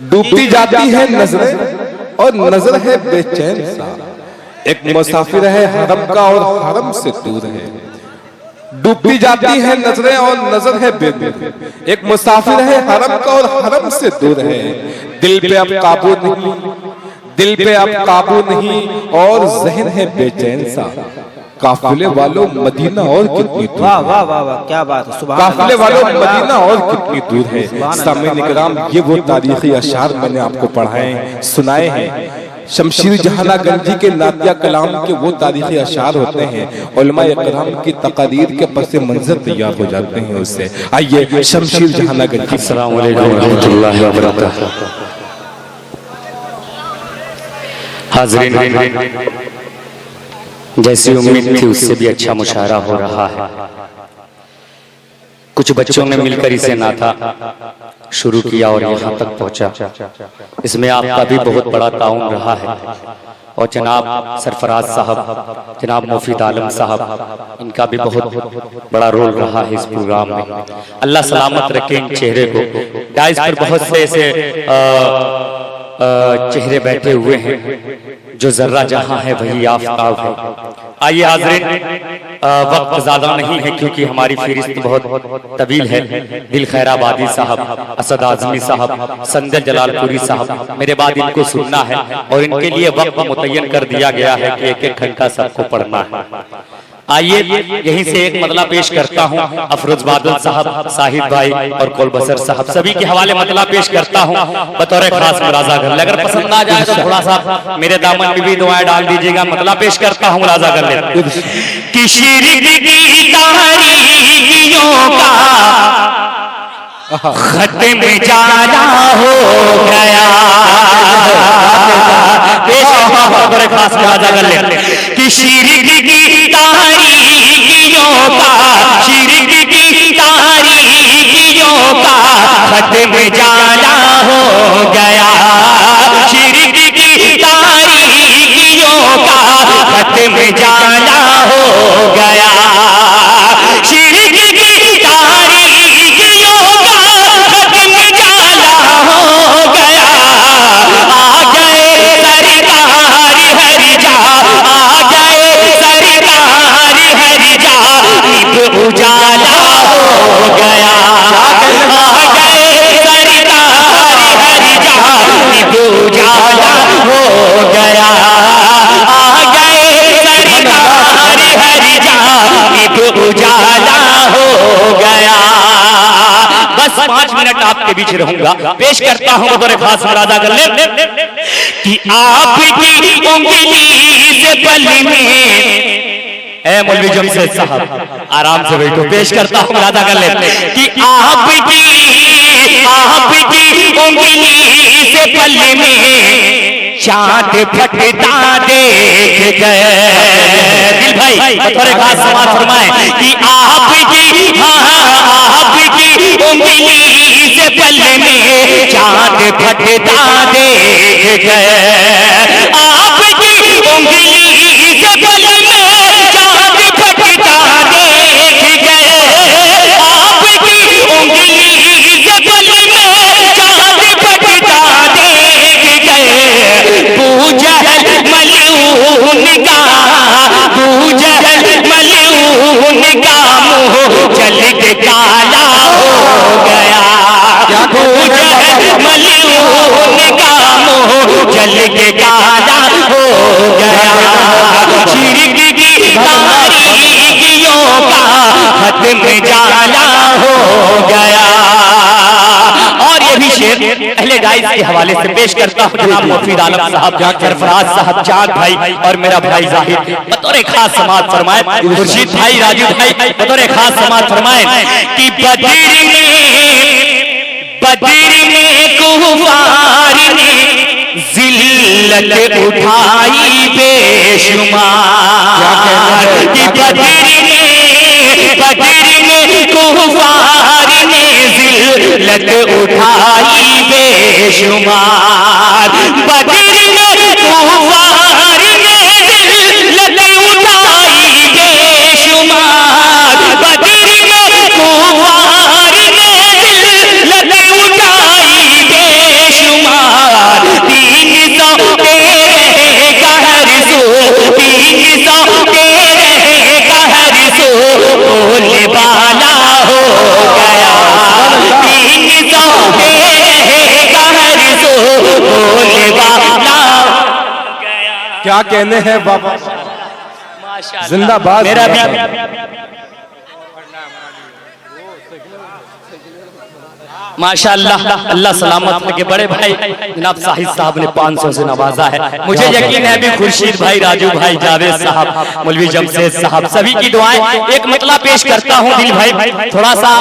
डूबती जाती है नजरें और नजर है बेचैन सा। एक मुसाफिर है हरम का और हरम से दूर है। डूबती जाती है नजरें और नजर है बेचैन। एक मुसाफिर है हरम का और हरम से दूर है। दिल पे अब काबू नहीं, दिल पे अब काबू नहीं और जहन है बेचैन सा। काफिले वालों मदीना और कितनी दूर। वाह वाह वाह वाह, क्या बात है। सुभान काफिले अल्लाह, वालों मदीना और कितनी दूर है। सामईन इकराम, ये वो तारीखी अशार मैंने आपको पढ़ाए सुनाए हैं। शमशीर जहाना गंजी के नातिया कलाम के वो तारीखी अशार होते हैं, उलमा इकराम की तकारीर के पस मंजर तैयार हो जाते हैं उससे। आइए शमशीर जहाना गंजी। अस्सलाम वालेकुम रहमतुल्लाहि व बरकातहू। हाज़रीन, जैसी उम्मीद थी उससे भी अच्छा मुशायरा हो रहा है। कुछ बच्चों ने मिलकर इसे नाता शुरू किया और यहाँ तक पहुँचा। इसमें आपका भी बहुत बड़ा ताउन रहा है और जनाब सरफराज साहब, जनाब मुफीद आलम साहब, इनका भी बहुत बड़ा रोल रहा है इस प्रोग्राम में। अल्लाह सलामत रखे इन चेहरे को। डाइस पर बहुत से ऐसे चेहरे बैठे हुए हैं जो जर्रा जहां है वही आफताब है। आइए हाज़रीन, वक्त ज्यादा नहीं है क्योंकि हमारी फहरिस्त बहुत तवील है। दिल खैराबादी साहब, असद आजमी साहब, संजय जलालपुरी साहब, मेरे बाद इनको सुनना है और इनके लिए वक्त मुतय्यन कर दिया गया है कि एक एक घंटा सबको पढ़ना है। आइए यहीं से एक मतला पेश करता हूँ। अफरोज बादल साहब, साहिद भाई और कोलबसर साहब, सभी के हवाले मतला पेश करता हूँ बतौर खास मुलाजा कर ले। अगर पसंद आ जाए तो थोड़ा सा मेरे दामन में भी दुआएं डाल दीजिएगा। मतला पेश करता हूँ, मुलाजा कर ले। कि शिरक की तारीकियों का खत्म जाना हो गया। खास मुलाजा कर ले। कि शिरक की तारीकियों का, शिरक की तारीकियों का खत्म जाना हो गया। शिरक की तारीकियों का खत्म जाना हो गया। शिरक की तारीकियों का खत्म जाना हो गया। आ गए सरकार हरिजा, आ गए सरकार हरिजा, निभ उजाला हो गया। आ गए सरकार हरिजा, निभ उजाला हो गया। आ गए सरकार हरिजा, निभ उजाला हो गया। बस 5 मिनट आपके बीच रहूंगा। पेश करता हूं बतौर खास मुलाजा कर ले कि आपकी उंगली से बल में, ए मौलवी जमशेद साहब आराम से बैठो। पेश करता हूं, मुलाजा कर ले कि आपकी उंगली से बल में चांद फटता देख गए। दिल भाई बतौर खास समाज फरमाए कि आपकी उंगली से बल में चांद फटता देख गए। आपकी उंगली से बल में चांद फटता देख गए। आपकी उंगली से बल में चांद फटता देख गए। बूझल मलून का, बूझल मलून का मुंह जल के काला हो गया। बूझल मलून का मुंह जल के काला हो गया। शिरक की तारीकियों का खत्म जाना हो गया। और ये भी शेर अहले गाइस के हवाले से पेश करता हूँ। जनाब मुफीद आलम साहब, सरफराज साहब, चांद भाई और मेरा भाई जाहिद बतौर खास समाज फरमाए। खुर्शीद भाई, राजू भाई बतौर खास समाज फरमाए कि बदर में कुफार ने जिल्लत उठाई बेशुमार। कि बदर में कुफार ने जिल्लत उठाई बेशुमार। बदर में कुफार ने जिल्लत उठाई बेशुमार। बदर में कुफार ने जिल्लत उठाई बेशुमार। क्या कहने हैं बाबा, जिंदाबाद। मेरा भी माशाअल्लाह, अल्लाह सलामत रखे। बड़े भाई जनाब साहिद साहब ने 500 से नवाजा है। मुझे यकीन है अभी खुर्शीद भाई, राजू भाई, जावेद साहब, मौलवी जमशेद साहब, सभी की दुआएं। एक मतला पेश करता हूं दिल भाई, थोड़ा सा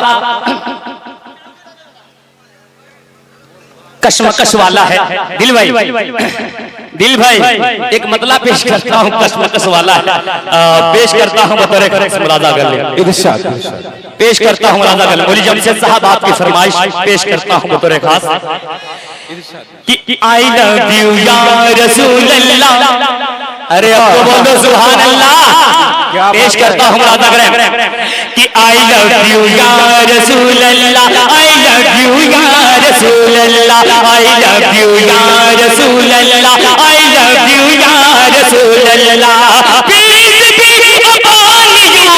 कशमकश वाला है दिल भाई। दिल भाई एक मतला पेश करता हूं, कशमकश वाला है, पेश करता हूं बतौर खास मुरादा गल। इरशाद पेश करता हूं मुरादा गल। मौलवी जमशेद साहब आपकी फरमाइश पेश करता हूं बतौर खास कि आई लव यू या रसूल अल्लाह। अरे अब तो बोल दो सुभान अल्लाह। पेश करता हूं मुरादा गल कि आई लव यू या रसूल अल्लाह, आई लव यू या रसूल अल्लाह, आई लव यू या रसूल अल्लाह, आई लव यू या रसूल अल्लाह। Peace be upon you,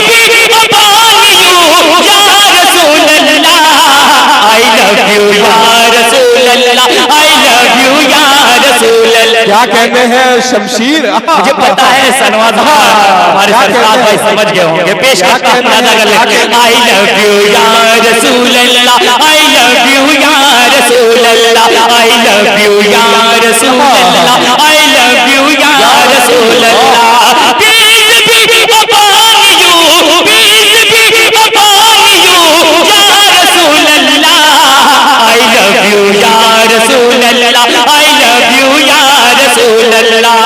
peace be upon you या रसूल अल्लाह, आई लव यू या रसूल अल्लाह, आई लव यू या रसूल अल्लाह। क्या कहते हैं शमशीर? मुझे पता है सनवाद हमारे सरकार भाई समझ गए होंगे। पेश करता हूं मुरादा गल। आई लव यू या रसूल अल्लाह, आई लव यू या रसूल अल्लाह, आई लव यू या रसूल अल्लाह, आई लव यू या रसूल अल्लाह। Peace be upon you, peace be upon you या रसूल अल्लाह, आई लव यू या रसूल अल्लाह, आई लव यू या रसूल अल्लाह।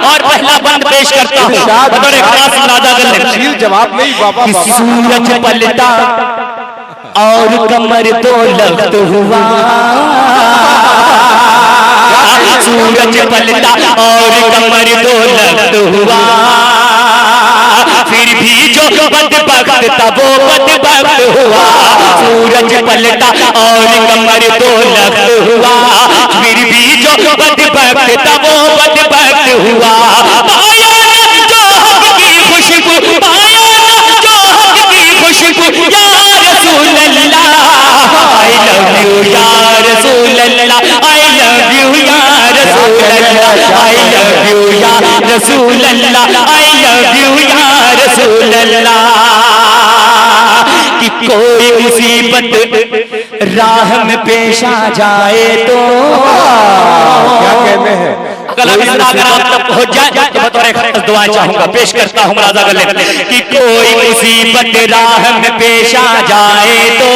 और पहला बंद पेश करता हूं बतौर खास मुरादा गल। शमशीर जवाब नहीं बाबा, सूरज पलटा और कमर तो लख्त हुआ, सूरज पलटा और कमर तो लख्त हुआ, फिर भी जो बदबख्त था वो बदबख्त हुआ। सूरज पलटा और कमर तो लख्त हुआ, फिर भी जो बदबख्त था वो बदबख्त हुआ। पाया जो हक की खुशबू, पाया जो हक की खुशबू या रसूल अल्लाह, आई लव यू या रसूल अल्लाह, आई लव यू या रसूल अल्लाह, आई लव यू या रसूल अल्लाह, आई लव यू या रसूल अल्लाह। कि कोई मुसीबत राह में पेश आ जाए तो क्या कहते हैं? अगर आप तक पहुंच जाए तो बतौर खास दुआ चाहूंगा। पेश करता हूं मुरादा गल कि कोई मुसीबत राह में पेश आ जाए तो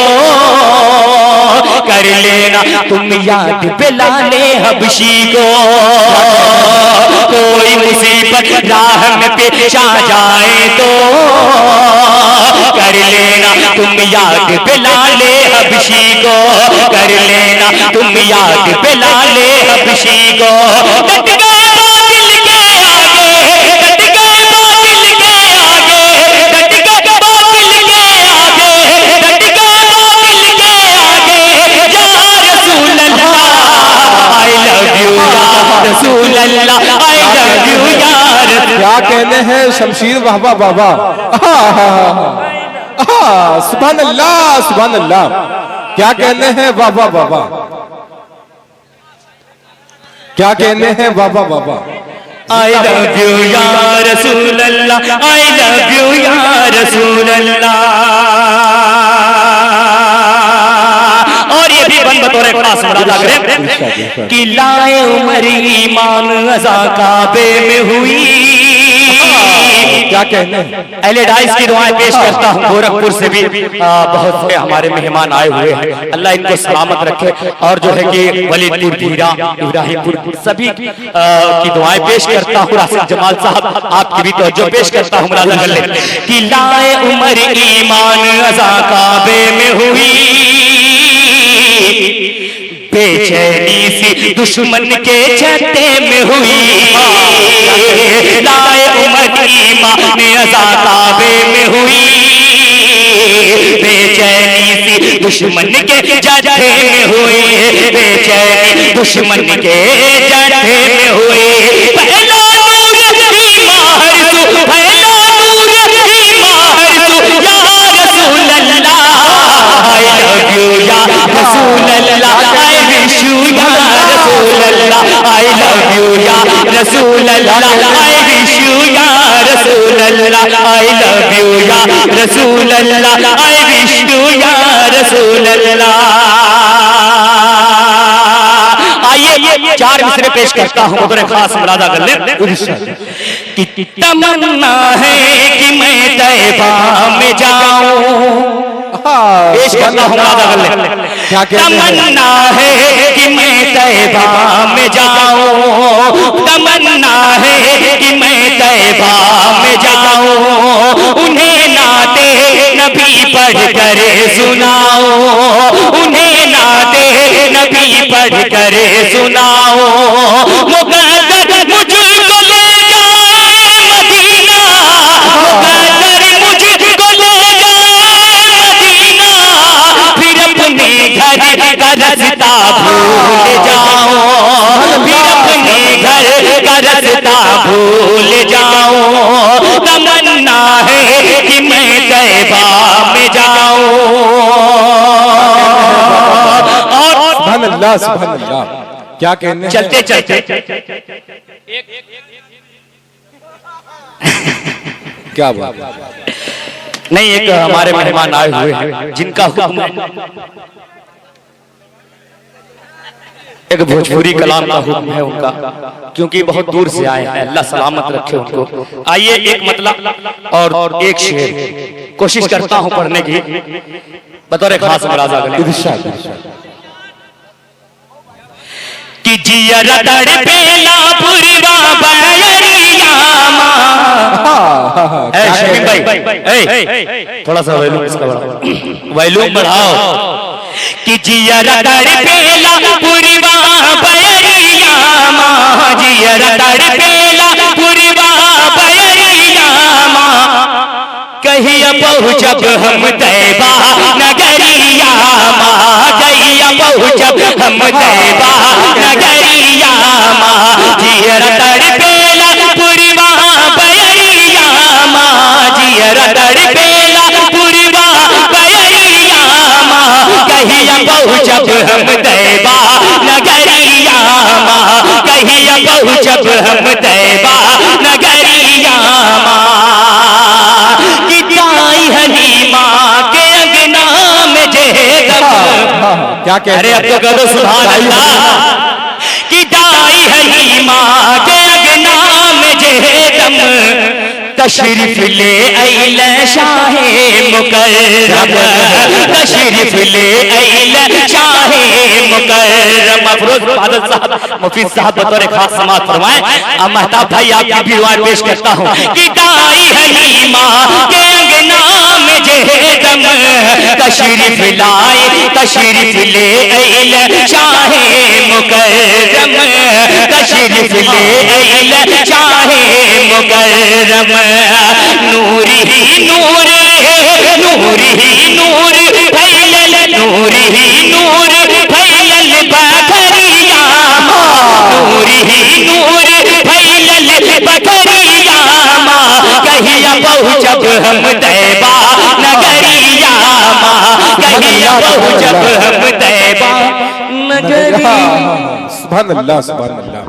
कर लेना तुम याद बिलाले हबशी को। कोई मुसीबत राह में पेश आ जाए तो कर लेना तुम याद बिलाले हबशी को, कर लेना तुम याद बिलाले हबशी को। डट गए बातिल के आगे, डट गए बातिल के आगे, डट गए बातिल के आगे, डट गए बातिल के आगे या रसूल अल्लाह, आई लव यू या रसूल अल्लाह, आई लव यू या रसूल। क्या कहने हैं शमशीर वाहबा बाबा? सुभान अल्लाह, सुभान अल्लाह। क्या कहने हैं बाबा बाबा, क्या कहने हैं बाबा बाबा? आई लव यू या रसूल अल्लाह, आई लव यू या रसूल अल्लाह। और ये भी बन बतौर खास मुरादा करें कि लाए उमर ईमान अज़ा काबे में हुई। क्या कहने हैं? अहले डाइस की दुआएं पेश करता हूं। गोरखपुर से भी बहुत से हमारे मेहमान आए हुए हैं, अल्लाह इनको सलामत रखे। और जो है कि वलीदपुर, धीरा, इब्राहिमपुर सभी की दुआएं पेश करता हूं। राशिद जमाल साहब आपकी भी तवज्जो पेश करता हूं मुरादा गल कि लाए उमर ईमान अज़ा काबे में हुई, बेचैनी सी दुश्मन के छत्ते में हुई। लाए उमर ईमान अज़ा काबे में हुई, बेचैनी सी दुश्मन के जत्थे में हुई, बेचैनी दुश्मन के जत्थे में हुई। पहला नूर ईमान तू, पहला नूर ईमान तू या रसूल अल्लाह, आई लव यू या रसूल अल्लाह, आई विश यू या रसूल अल्लाह, आई लव यू रसूल अल्लाह, आई विश यू या रसूल अल्लाह, आई लव यू या रसूल अल्लाह, आई विश यू या रसूल अल्लाह। आइए 4 मिसरे पेश करता हूँ, बतौर खास मुरादा कर ले। कि तमन्ना है कि मैं तैबा में जाऊं, पेश करता हूँ मुरादा कर ले। क्या तमन्ना है कि मैं तैबा में जाऊं, तमन्ना है कि मैं तैबा में जाऊं, उन्हें नाते नबी पढ़ कर सुनाओ, उन्हें नाते नबी पढ़ कर सुनाओ, मुकद्दर मुझको ले जाए मदीना, मुकद्दर मुझको ले जाए मदीना, फिर अपने घर का रास्ता भूल जाओ, फिर अपने घर का रास्ता भूल जाओ। तमन्ना है कि मैं तैबा में जाऊं। और सुभान अल्लाह, सुभान अल्लाह। क्या कहने हैं? चलते चलते क्या बात? नहीं, एक हमारे मेहमान आए हुए हैं जिनका हुक्म एक भोजपुरी कलाम का हुक्म है उनका, क्योंकि बहुत दूर से आए हैं, अल्लाह सलामत रखे उनको। आइए एक मतलब और एक शेर कोशिश करता हूं पढ़ने की, बतौर खास मुरादा कर इरशाद। कि जिया तड़पेला पुरवा बयरियामा। ऐ शमीम भाई, थोड़ा सा वॉल्यूम इसका बढ़ाओ, वॉल्यूम बढ़ाओ। कि जिया तड़पेला पुरवा बयरियामा, जिया तड़पेला पुरवा बयरियामा, कहिया पहुँचब हम तैबा नगरियामा, कहिया पहुँचब हम तैबा नगरियामा, जियर तड़पेला पुरवा बयरियामा, जियर तड़पेला पुरवा बयरियामा, कहिया पहुँचब हम तैबा नगरियामा, कहिया पहुँचब हम तैबा नगरियामा। हलीमा के अंगना में जेदम, क्या कह अरे अब तो कह दो सुभान अल्लाह। कि दाई हलीमा के अंगना में जेदम, तशरीफ ले आइले शाहे मुकर्रम, तशरीफ ले आइले शाहे मुकर्रम। अफरोज बादल साहब, मुफीद साहब बतौर खास समाअत फरमाएं। अब महताब भाई आपकी भी दुआ पेश करता हूँ। कि दाई हलीमा के अंगना में जेदम, तशरीफ लाए तशरीफ ले आइले शाहे मुकर्रम, तशरीफ ले आइले शाहे मुकर्रम। नूर ही नूर, नूर ही नूर फैलल, नूर ही नूर फैलल बखरियामा, नूर ही नूर फैलल बखरियामा, कहिया पहुँचब हम तैबा नगरियामा, कहिया पहुँचब हम तैबा नगरियामा। सुभान अल्लाह, सुभान अल्लाह।